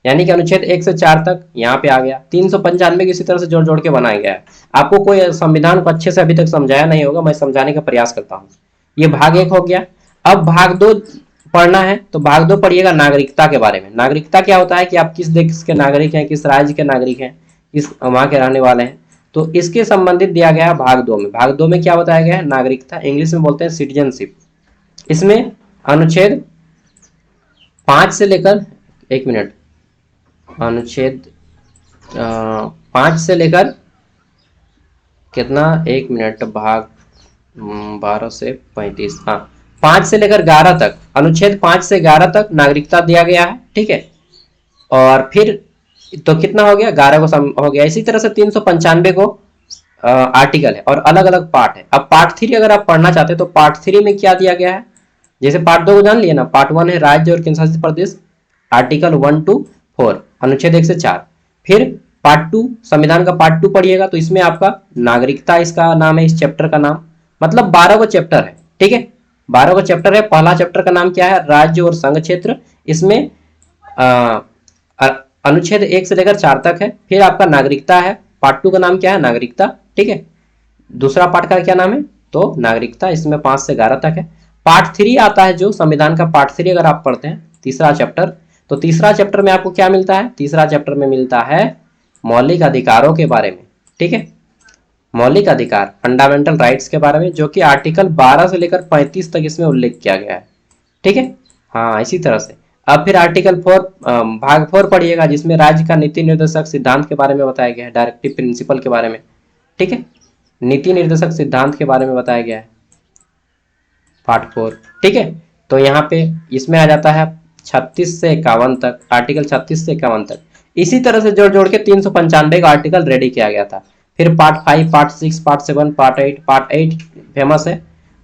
Speaker 1: यानी कि अनुच्छेद 1 से 4 तक यहाँ पे आ गया। 395 की इसी तरह से जोड़ जोड़ के बनाया गया है। आपको कोई संविधान को अच्छे से अभी तक समझाया नहीं होगा, मैं समझाने का प्रयास करता हूँ। ये भाग 1 हो गया। अब भाग 2 पढ़ना है, तो भाग 2 पढ़िएगा नागरिकता के बारे में। नागरिकता क्या होता है कि आप किस देश के नागरिक हैं, किस राज्य के नागरिक हैं, इस वहाँ के रहने वाले हैं। तो इसके संबंधित दिया गया है भाग 2 में। भाग 2 में क्या बताया गया है? नागरिकता, इंग्लिश में बोलते हैं सिटीजनशिप। इसमें अनुच्छेद 5 से लेकर, एक मिनट, अनुच्छेद 5 से लेकर कितना, एक मिनट, भाग 12 से 35, हाँ 5 से लेकर 11 तक, अनुच्छेद 5 से 11 तक नागरिकता दिया गया है, ठीक है। और फिर तो कितना हो गया, 11 को हो गया। इसी तरह से 395 को आर्टिकल है और अलग अलग पार्ट है। अब पार्ट 3 अगर आप पढ़ना चाहते हैं तो पार्ट 3 में क्या दिया गया है? जैसे पार्ट 2 को जान लिया ना, पार्ट 1 है राज्य और केंद्र शासित प्रदेश, आर्टिकल 1 to 4, अनुच्छेद 1 से 4। फिर पार्ट 2, संविधान का पार्ट 2 पढ़िएगा तो इसमें आपका नागरिकता इसका नाम है, इस चैप्टर का नाम, मतलब 12 को चैप्टर है, ठीक है, 12 को चैप्टर है। पहला चैप्टर का नाम क्या है? राज्य और संघ क्षेत्र। इसमें अनुच्छेद 1 से लेकर 4 तक है। फिर आपका नागरिकता है, पार्ट 2 का नाम क्या है? नागरिकता, ठीक है। दूसरा पार्ट का क्या नाम है? तो नागरिकता, इसमें 5 से 11 तक है। पार्ट 3 आता है जो संविधान का पार्ट 3 अगर आप पढ़ते हैं, तीसरा चैप्टर, तो तीसरा चैप्टर में आपको क्या मिलता है? तीसरा चैप्टर में मिलता है मौलिक अधिकारों के बारे में, ठीक है, मौलिक अधिकार, फंडामेंटल राइट्स के बारे में, जो कि आर्टिकल 12 से लेकर 35 तक इसमें उल्लेख किया गया है, ठीक है। हाँ, इसी तरह से अब फिर आर्टिकल 4 भाग 4 पढ़िएगा, जिसमें राज्य का नीति निर्देशक सिद्धांत के बारे में बताया गया है, डायरेक्टिव प्रिंसिपल के बारे में, ठीक है, नीति निर्देशक सिद्धांत के बारे में बताया गया है, पार्ट 4, ठीक है। तो यहाँ पे इसमें आ जाता है 36 से 51 तक, आर्टिकल 36 से 51 तक। इसी तरह से जोड़ जोड़ के 395 का आर्टिकल रेडी किया गया था। फिर part 5, part 6, part 7, part 8 famous है।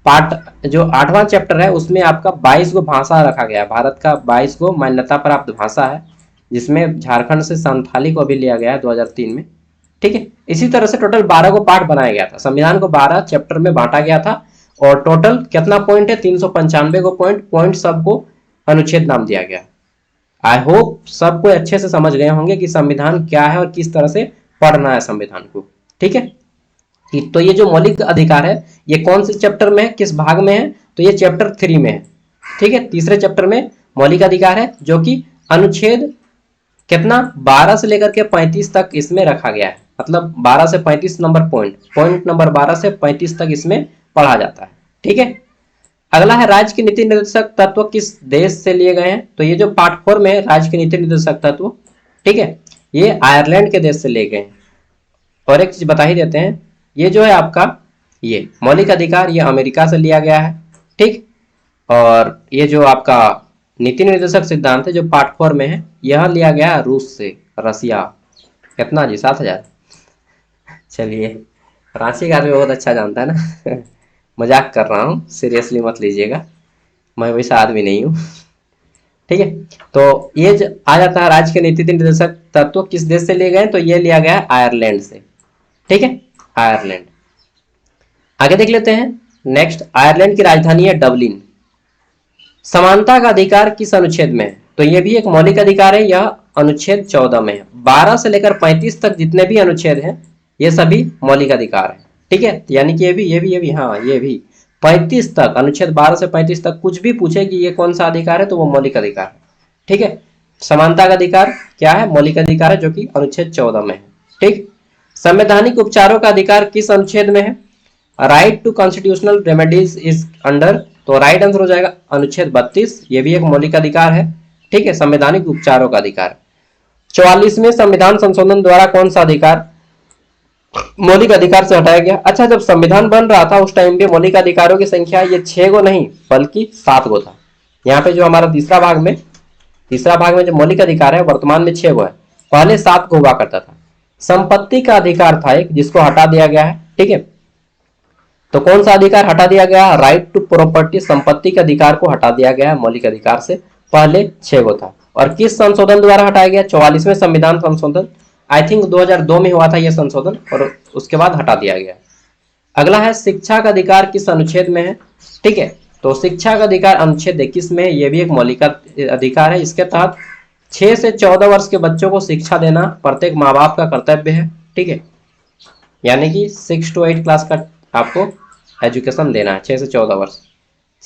Speaker 1: पार्ट जो 8वां चैप्टर है उसमें आपका 22 गो भाषा रखा गया है, भारत का 22 गो मान्यता प्राप्त भाषा है, जिसमें झारखंड से संथाली को भी लिया गया है 2003 में, ठीक है। इसी तरह से टोटल 12 को पार्ट बनाया गया था, संविधान को 12 चैप्टर में बांटा गया था। और टोटल कितना पॉइंट है? 395 को पॉइंट सबको अनुच्छेद नाम दिया गया। आई होप सबको अच्छे से समझ गए होंगे कि संविधान क्या है और किस तरह से पढ़ना है संविधान को, ठीक है। तो ये जो मौलिक अधिकार है ये कौन से चैप्टर में है, किस भाग में है? तो ये चैप्टर 3 में है, ठीक है। तीसरे चैप्टर में मौलिक अधिकार है, जो कि अनुच्छेद कितना 12 से लेकर के 35 तक इसमें रखा गया है, मतलब 12 से 35 नंबर पॉइंट नंबर 12 से 35 तक इसमें पढ़ा जाता है, ठीक है। अगला है राज्य के नीति निर्देशक तत्व किस देश से लिए गए हैं? तो ये जो पार्ट 4 में है राज्य के नीति निर्देशक तत्व, ठीक है, ये आयरलैंड के देश से लिए गए हैं। और एक चीज बता ही देते हैं, ये जो है आपका ये मौलिक अधिकार ये अमेरिका से लिया गया है, ठीक। और ये जो आपका नीति निर्देशक सिद्धांत है जो पार्ट 4 में है, यह लिया गया रूस से, रसिया। कितना जी? 7000। चलिए, रांची का आदमी बहुत अच्छा जानता है ना मजाक कर रहा हूँ, सीरियसली मत लीजिएगा, मैं वैसा आदमी नहीं हूँ, ठीक है। तो ये आ जाता है राज्य के नीति निर्देशक तत्व किस देश से लिए गए? तो ये लिया गया है आयरलैंड से, ठीक है, आयरलैंड। आगे देख लेते हैं नेक्स्ट, आयरलैंड की राजधानी है डबलिन। समानता का अधिकार किस अनुच्छेद में है? तो ये भी एक मौलिक अधिकार है, यह अनुच्छेद 14 में है। 12 से लेकर 35 तक जितने भी अनुच्छेद हैं ये सभी मौलिक अधिकार है, ठीक है। यानी कि ये भी हाँ, ये भी 35 तक, अनुच्छेद 12 से 35 तक कुछ भी पूछे कि ये कौन सा अधिकार है तो वो मौलिक अधिकार है, ठीक है। समानता का अधिकार क्या है? मौलिक अधिकार है, जो कि अनुच्छेद 14 में है, ठीक। संवैधानिक उपचारों का अधिकार किस अनुच्छेद में है? Right to constitutional remedies is under, तो राइट आंसर हो जाएगा अनुच्छेद 32, ये भी एक मौलिक अधिकार है, ठीक है, संवैधानिक उपचारों का अधिकार। 44वें संविधान संशोधन द्वारा कौन सा अधिकार मौलिक अधिकार से हटाया गया? अच्छा, जब संविधान बन रहा था उस टाइम पे मौलिक अधिकारों की संख्या ये 6 गो नहीं बल्कि 7 गो था। यहाँ पे जो हमारा तीसरा भाग में जो मौलिक अधिकार है वर्तमान में 6 गो है, पहले 7 गो हुआ करता था। संपत्ति का अधिकार था एक, जिसको हटा दिया गया है, ठीक है। तो कौन सा अधिकार हटा दिया गया? राइट टू प्रॉपर्टी, संपत्ति के अधिकार को हटा दिया गया है मौलिक अधिकार से, पहले 6 गो था। और किस संशोधन द्वारा हटाया गया? 44वें संविधान संशोधन, आई थिंक 2002 में हुआ था यह संशोधन, और उसके बाद हटा दिया गया। अगला है शिक्षा का अधिकार किस अनुच्छेद में है? ठीक है, तो शिक्षा का अधिकार अनुच्छेद 21 में है, यह भी एक मौलिक अधिकार है। इसके तहत 6 से 14 वर्ष के बच्चों को शिक्षा देना प्रत्येक माँ बाप का कर्तव्य है, ठीक है। यानी कि 6 to 8 क्लास का आपको एजुकेशन देना है, 6 से 14 वर्ष।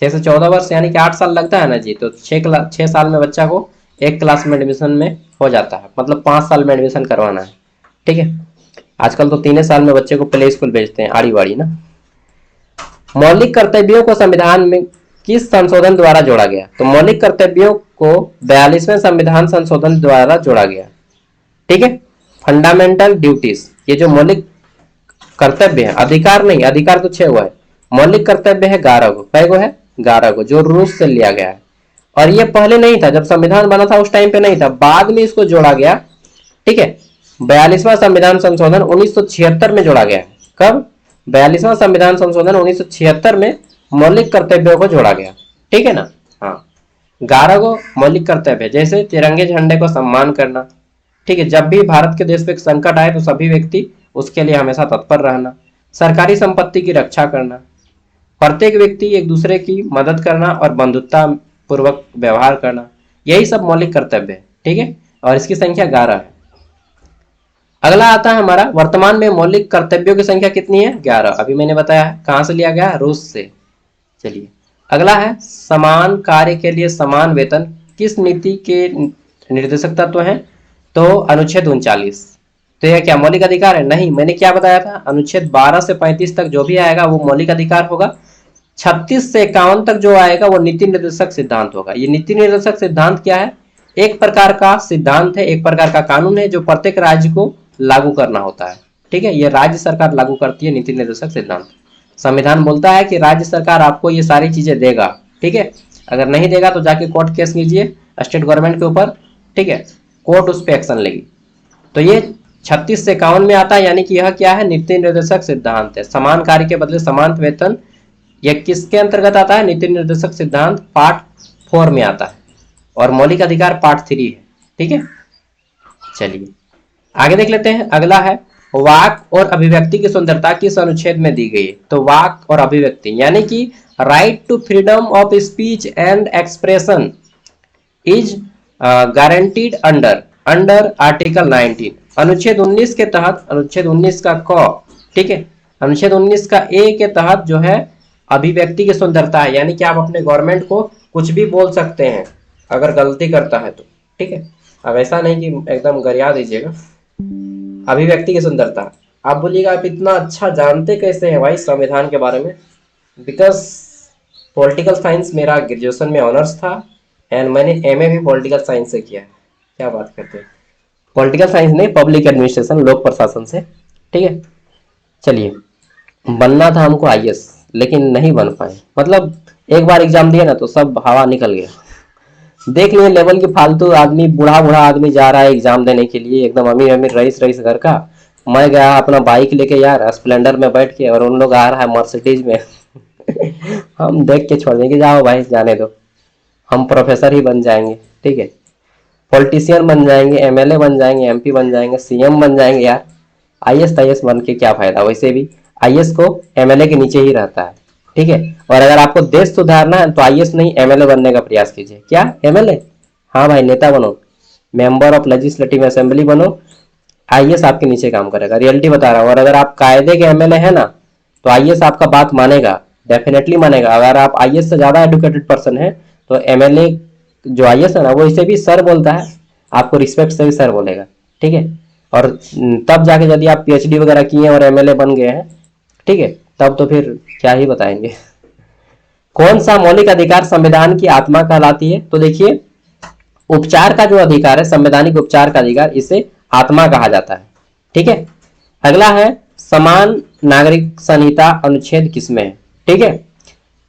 Speaker 1: 6 से 14 वर्ष यानी कि 8 साल लगता है ना जी, तो 6 साल में बच्चा को एक क्लास में एडमिशन में हो जाता है, मतलब 5 साल में एडमिशन करवाना है, ठीक है, आजकल तो 3 साल में बच्चे को प्ले स्कूल भेजते हैं, आड़ी बाड़ी ना। मौलिक कर्तव्यों को संविधान में किस संशोधन द्वारा जोड़ा गया? तो मौलिक कर्तव्यों को 42वें संविधान संशोधन द्वारा जोड़ा गया। ठीक है, फंडामेंटल ड्यूटीज, ये जो मौलिक कर्तव्य है, अधिकार नहीं, अधिकार तो 6 हुआ है, मौलिक कर्तव्य है 11 गो। कै गो है? 11 गो, जो रूस से लिया गया है। और ये पहले नहीं था, जब संविधान बना था उस टाइम पे नहीं था, बाद में इसको जोड़ा गया। ठीक है, 42वां संविधान संशोधन 1976 में जोड़ा गया है। कब? 42वां संविधान संशोधन 1976 में मौलिक कर्तव्यों को जोड़ा गया। ठीक है ना। हाँ, 11 गो मौलिक कर्तव्य, जैसे तिरंगे झंडे को सम्मान करना। ठीक है, जब भी भारत के देश पे एक संकट आए तो सभी व्यक्ति उसके लिए हमेशा तत्पर रहना, सरकारी संपत्ति की रक्षा करना, प्रत्येक व्यक्ति एक दूसरे की मदद करना और बंधुता पूर्वक व्यवहार करना, यही सब मौलिक कर्तव्य है। ठीक है, और इसकी संख्या 11 है। अगला आता है हमारा, वर्तमान में मौलिक कर्तव्यों की संख्या कितनी है? 11। अभी मैंने बताया है, कहां से लिया गया? रूस से। चलिए, अगला है, समान कार्य के लिए समान वेतन किस नीति के निर्देशक तत्व हैं? तो अनुच्छेद 39। तो यह क्या मौलिक अधिकार है? नहीं, मैंने क्या बताया था, अनुच्छेद 12 से 35 तक जो भी आएगा वो मौलिक अधिकार होगा, 36 से 51 तक जो आएगा वो नीति निर्देशक सिद्धांत होगा। ये नीति निर्देशक सिद्धांत क्या है? एक प्रकार का सिद्धांत है, एक प्रकार का कानून है जो प्रत्येक राज्य को लागू करना होता है। ठीक है, ये राज्य सरकार लागू करती है नीति निर्देशक सिद्धांत। संविधान बोलता है कि राज्य सरकार आपको ये सारी चीजें देगा। ठीक है, अगर नहीं देगा तो जाके कोर्ट केस कीजिए स्टेट गवर्नमेंट के ऊपर। ठीक है, कोर्ट उस पर एक्शन लेगी। तो ये 36 से 51 में आता है, यानी कि यह क्या है? नीति निर्देशक सिद्धांत है। समान कार्य के बदले समान वेतन, यह किसके अंतर्गत आता है? नीति निर्देशक सिद्धांत पार्ट 4 में आता है, और मौलिक अधिकार पार्ट 3 है। ठीक है, चलिए आगे देख लेते हैं। अगला है, वाक और अभिव्यक्ति की सुंदरता किस अनुच्छेद में दी गई है? तो वाक और अभिव्यक्ति यानी कि right to freedom of speech and expression is guaranteed under article 19। अनुच्छेद 19 के तहत, अनुच्छेद 19 का क, ठीक है, अनुच्छेद 19 का ए के तहत जो है अभिव्यक्ति की सुंदरता है, यानी कि आप अपने गवर्नमेंट को कुछ भी बोल सकते हैं अगर गलती करता है तो। ठीक है, अब ऐसा नहीं कि एकदम गरिया दीजिएगा। अभिव्यक्ति की सुंदरता, आप बोलिएगा आप इतना अच्छा जानते कैसे हैं भाई संविधान के बारे में? बिकॉज पॉलिटिकल साइंस मेरा ग्रेजुएशन में ऑनर्स था एंड मैंने एमए भी पॉलिटिकल साइंस से किया है। क्या बात करते हैं, पॉलिटिकल साइंस नहीं, पब्लिक एडमिनिस्ट्रेशन, लोक प्रशासन से। ठीक है, चलिए, बनना था हमको आईएएस लेकिन नहीं बन पाए, मतलब एक बार एग्जाम दिया ना तो सब हवा निकल गया। देख लिए लेवल की फालतू आदमी, बूढ़ा बूढ़ा आदमी जा रहा है एग्जाम देने के लिए, एकदम अमीर अमीर रईस घर का। मैं गया अपना बाइक लेके यार, स्प्लेंडर में बैठ के, और उन लोग आ रहा है मर्सिडीज में। हम देख के छोड़ देंगे, जाओ भाई जाने दो, हम प्रोफेसर ही बन जाएंगे। ठीक है, पॉलिटिशियन बन जाएंगे, एमएलए बन जाएंगे, एमपी बन जाएंगे, सीएम बन जाएंगे यार। आईएएस बन के क्या फायदा? वैसे भी आईएएस को एमएलए के नीचे ही रहता है। ठीक है, और अगर आपको देश सुधारना है तो आईएएस नहीं एमएलए बनने का प्रयास कीजिए। क्या एमएलए? हाँ भाई, नेता बनो, मेंबर ऑफ लेजिस्लेटिव असेंबली बनो, आईएएस आपके नीचे काम करेगा, रियलिटी बता रहा हूँ। और अगर आप कायदे के एमएलए है ना तो आईएएस आपका बात मानेगा, डेफिनेटली मानेगा। अगर आप आईएएस से ज्यादा एडुकेटेड पर्सन है तो एमएलए जो आईएएस है ना वो इसे भी सर बोलता है, आपको रिस्पेक्ट से भी सर बोलेगा। ठीक है, और तब जाके यदि आप पीएचडी वगैरह किए और एमएलए बन गए हैं, ठीक है, तब तो फिर क्या ही बताएंगे। कौन सा मौलिक अधिकार संविधान की आत्मा कहलाती है? तो देखिए, उपचार का जो अधिकार है, संवैधानिक उपचार का अधिकार, इसे आत्मा कहा जाता है। ठीक है, अगला है, समान नागरिक संहिता अनुच्छेद किसमें है? ठीक है,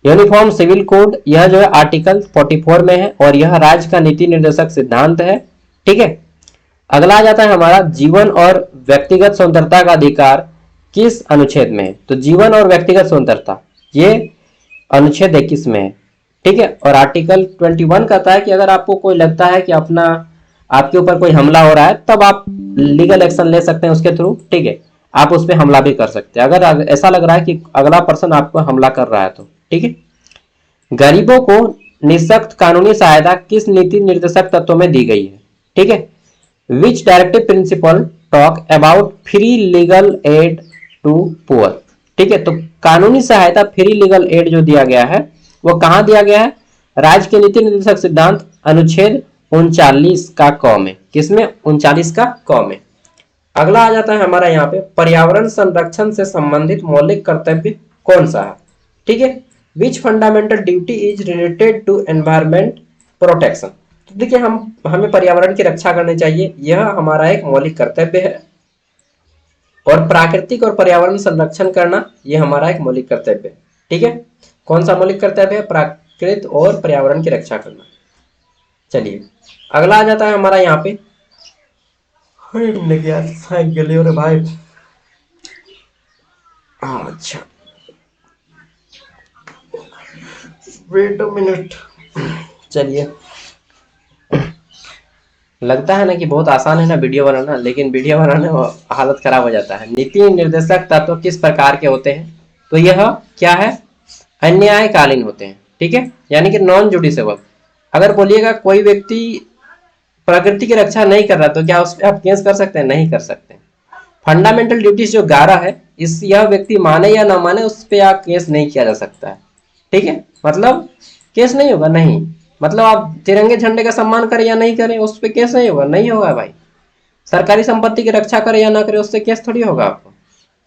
Speaker 1: यूनिफॉर्म सिविल कोड, यह जो है आर्टिकल 44 में है और यह राज्य का नीति निर्देशक सिद्धांत है। ठीक है, अगला आ जाता है हमारा, जीवन और व्यक्तिगत स्वतंत्रता का अधिकार किस अनुच्छेद में है? तो जीवन और व्यक्तिगत स्वतंत्रता ये अनुच्छेद 21 में है। ठीक है, और आर्टिकल 21 कहता है कि अगर आपको कोई लगता है कि आपके ऊपर कोई हमला हो रहा है तब आप लीगल एक्शन ले सकते हैं उसके थ्रू। ठीक है, आप उस पर हमला भी कर सकते हैं अगर ऐसा लग रहा है कि अगला पर्सन आपको हमला कर रहा है तो। ठीक है, गरीबों को निःशक्त कानूनी सहायता किस नीति निर्देशक तत्व में दी गई है? ठीक है, which directive principle talk about free legal aid to poor? ठीक है, तो कानूनी सहायता, फ्री लीगल एड जो दिया गया है वो कहां दिया गया है? राज्य के नीति निर्देशक सिद्धांत अनुच्छेद 39 का क में। किसमें? 39 का क में। अगला आ जाता है हमारा यहाँ पे पर्यावरण संरक्षण से संबंधित मौलिक कर्तव्य कौन सा है, ठीक है। Which fundamental duty is related to environment protection. तो देखिए हमें पर्यावरण की रक्षा करनी चाहिए, यह हमारा एक मौलिक कर्तव्य है। और प्राकृतिक और पर्यावरण संरक्षण करना यह हमारा एक मौलिक कर्तव्य है, ठीक है। कौन सा मौलिक कर्तव्य है? प्राकृतिक और पर्यावरण की रक्षा करना। चलिए अगला आ जाता है हमारा यहाँ पे, यार भाई, हाँ अच्छा, वेट अ मिनट। चलिए, लगता है ना कि बहुत आसान है ना वीडियो बनाना, लेकिन वीडियो बनाने में हालत खराब हो जाता है। नीति निर्देशक तत्व किस प्रकार के होते हैं? तो यह क्या है? अन्यायकालीन होते हैं, ठीक है, यानी कि नॉन जुडिसेबल। अगर बोलिएगा कोई व्यक्ति प्रकृति की रक्षा नहीं कर रहा तो क्या उस पर आप केस कर सकते हैं? नहीं कर सकते। फंडामेंटल ड्यूटीज जो 11 है, इस यह व्यक्ति माने या ना माने उस पर आप केस नहीं किया जा सकता है, ठीक है। मतलब केस नहीं होगा, नहीं मतलब आप तिरंगे झंडे का सम्मान करें या नहीं करें उस पर केस नहीं होगा, नहीं होगा भाई। सरकारी संपत्ति की रक्षा करें या ना करें उससे केस थोड़ी होगा आपको,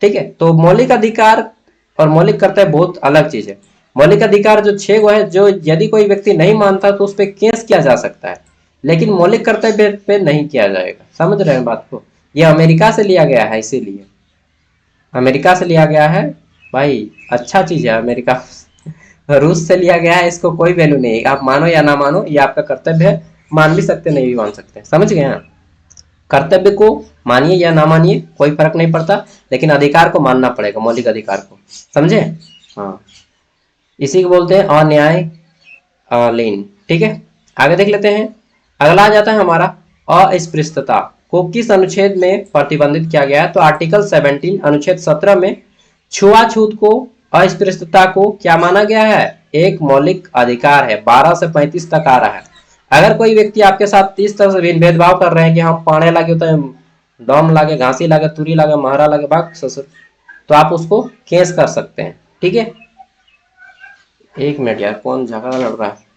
Speaker 1: ठीक है। तो मौलिक अधिकार और मौलिक कर्तव्य बहुत अलग चीज है। मौलिक अधिकार जो 6 है, जो यदि कोई व्यक्ति नहीं मानता तो उस पर केस किया जा सकता है, लेकिन मौलिक कर्तव्य पे नहीं किया जाएगा। समझ रहे हैं बात को? यह अमेरिका से लिया गया है, इसीलिए अमेरिका से लिया गया है भाई, अच्छा चीज है अमेरिका। रूस से लिया गया है, इसको कोई वैल्यू नहीं है। आप मानो या ना मानो, ये आपका कर्तव्य है। मान भी सकते, नहीं भी मान सकते, समझ गए ना? कर्तव्य को मानिए या ना मानिए कोई फर्क नहीं पड़ता, लेकिन अधिकार को मानना पड़ेगा, मौलिक अधिकार को, समझे? हाँ, इसी को बोलते हैं अन्यायलीन, ठीक है। आगे देख लेते हैं। अगला आ जाता है हमारा अस्पृश्यता को किस अनुच्छेद में प्रतिबंधित किया गया है? तो आर्टिकल 17 अनुच्छेद 17 में छुआछूत को, अस्पृश्यता को क्या माना गया है? एक मौलिक अधिकार है। 12 से 35 तक आ रहा है। अगर कोई व्यक्ति आपके साथ इस तरह से भेदभाव कर रहे हैं कि हम पाने लागे होते हैं, डोम लागे, घासी लागे, तुरी लागे, महरा लागे, भाग ससुर, तो आप उसको केस कर सकते हैं, ठीक है। एक मिनट यार, कौन झगड़ा लड़ रहा है?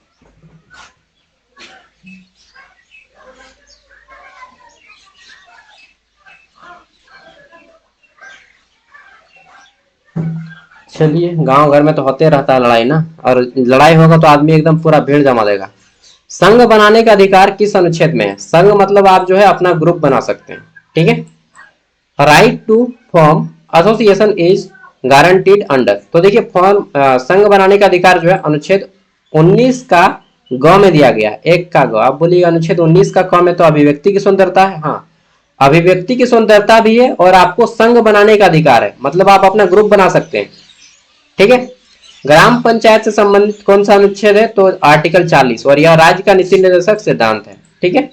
Speaker 1: चलिए, गांव घर में तो होते रहता है लड़ाई ना, और लड़ाई होगा तो आदमी एकदम पूरा भीड़ जमा देगा। संघ बनाने का अधिकार किस अनुच्छेद में है? संघ मतलब आप जो है अपना ग्रुप बना सकते हैं, ठीक है। Right to form association is guaranteed under. तो देखिए फॉर्म संघ बनाने का अधिकार जो है अनुच्छेद 19 का ग में दिया गया है। एक का ग, आप बोलिए अनुच्छेद 19 का क में तो अभिव्यक्ति की स्वतंत्रता है। हाँ, अभिव्यक्ति की स्वतंत्रता भी है, और आपको संघ बनाने का अधिकार है, मतलब आप अपना ग्रुप बना सकते हैं, ठीक है। ग्राम पंचायत से संबंधित कौन सा अनुच्छेद है? तो आर्टिकल 40, और यह राज्य का नीति निर्देशक सिद्धांत है, ठीक है।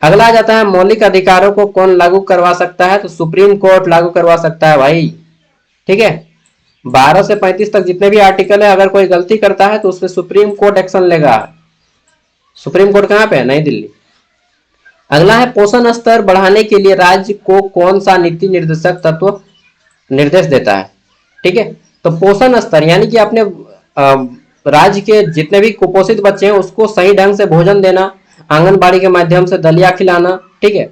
Speaker 1: अगला आ जाता है मौलिक अधिकारों को कौन लागू करवा सकता है? तो सुप्रीम कोर्ट लागू करवा सकता है भाई, ठीक है। 12 से 35 तक जितने भी आर्टिकल है, अगर कोई गलती करता है तो उसमें सुप्रीम कोर्ट एक्शन लेगा। सुप्रीम कोर्ट कहाँ पे है? नई दिल्ली। अगला है पोषण स्तर बढ़ाने के लिए राज्य को कौन सा नीति निर्देशक तत्व निर्देश देता है, ठीक है। तो पोषण स्तर यानी कि अपने राज्य के जितने भी कुपोषित बच्चे हैं उसको सही ढंग से भोजन देना, आंगनबाड़ी के माध्यम से दलिया खिलाना, ठीक है।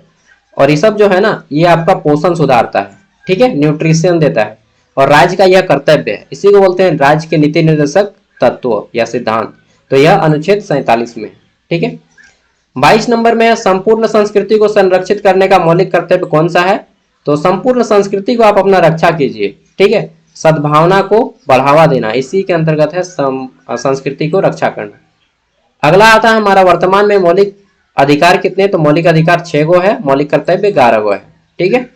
Speaker 1: और ये सब जो है ना, ये आपका पोषण सुधारता है, ठीक है, न्यूट्रिशन देता है, और राज्य का यह कर्तव्य है। इसी को बोलते हैं राज्य के नीति निर्देशक तत्व या सिद्धांत। तो यह अनुच्छेद 47 में है, ठीक है। 22 नंबर में संपूर्ण संस्कृति को संरक्षित करने का मौलिक कर्तव्य कौन सा है? तो संपूर्ण संस्कृति को आप अपना रक्षा कीजिए, ठीक है। सद्भावना को बढ़ावा देना, इसी के अंतर्गत है संस्कृति को रक्षा करना। अगला आता है हमारा वर्तमान में मौलिक अधिकार कितने? तो मौलिक अधिकार 6 गो है, मौलिक कर्तव्य 11 गो है, ठीक है।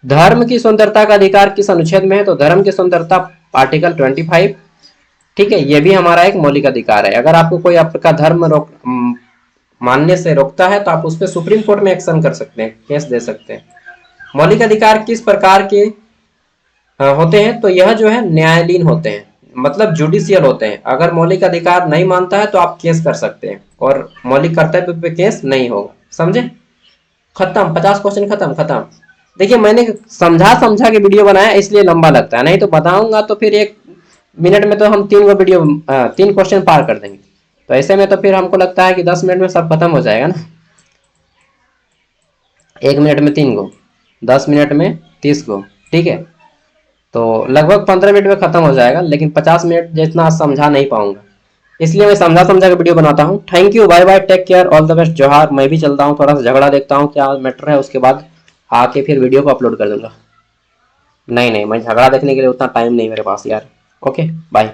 Speaker 1: धर्म की स्वतंत्रता का अधिकार किस अनुच्छेद में है? तो धर्म की स्वतंत्रता आर्टिकल 25, ठीक है। यह भी हमारा एक मौलिक अधिकार है। अगर आपको कोई आपका धर्म मानने से रोकता है तो आप उस पर सुप्रीम कोर्ट में एक्शन कर सकते हैं, केस दे सकते हैं। मौलिक अधिकार किस प्रकार के होते हैं? तो यह जो है न्यायालीन होते हैं, मतलब जुडिशियल होते हैं। अगर मौलिक अधिकार नहीं मानता है तो आप केस कर सकते हैं, और मौलिक कर्तव्य पे केस नहीं होगा, समझे? खत्म, 50 क्वेश्चन खत्म खत्म। देखिए मैंने समझा समझा के वीडियो बनाया, इसलिए लंबा लगता है, नहीं तो बताऊंगा तो फिर 1 मिनट में तो हम 3 क्वेश्चन पार कर देंगे। तो ऐसे में तो फिर हमको लगता है कि 10 मिनट में सब खत्म हो जाएगा ना। 1 मिनट में 3 गो, 10 मिनट में 30 गो, ठीक है। तो लगभग 15 मिनट में ख़त्म हो जाएगा, लेकिन 50 मिनट जितना समझा नहीं पाऊंगा, इसलिए मैं समझा समझा के वीडियो बनाता हूँ। Thank you, bye bye, take care, all the best, जोहार। मैं भी चलता हूँ, थोड़ा सा झगड़ा देखता हूँ क्या मैटर है, उसके बाद आके फिर वीडियो को अपलोड कर दूंगा। नहीं नहीं, मैं झगड़ा देखने के लिए उतना टाइम नहीं मेरे पास यार। Okay bye.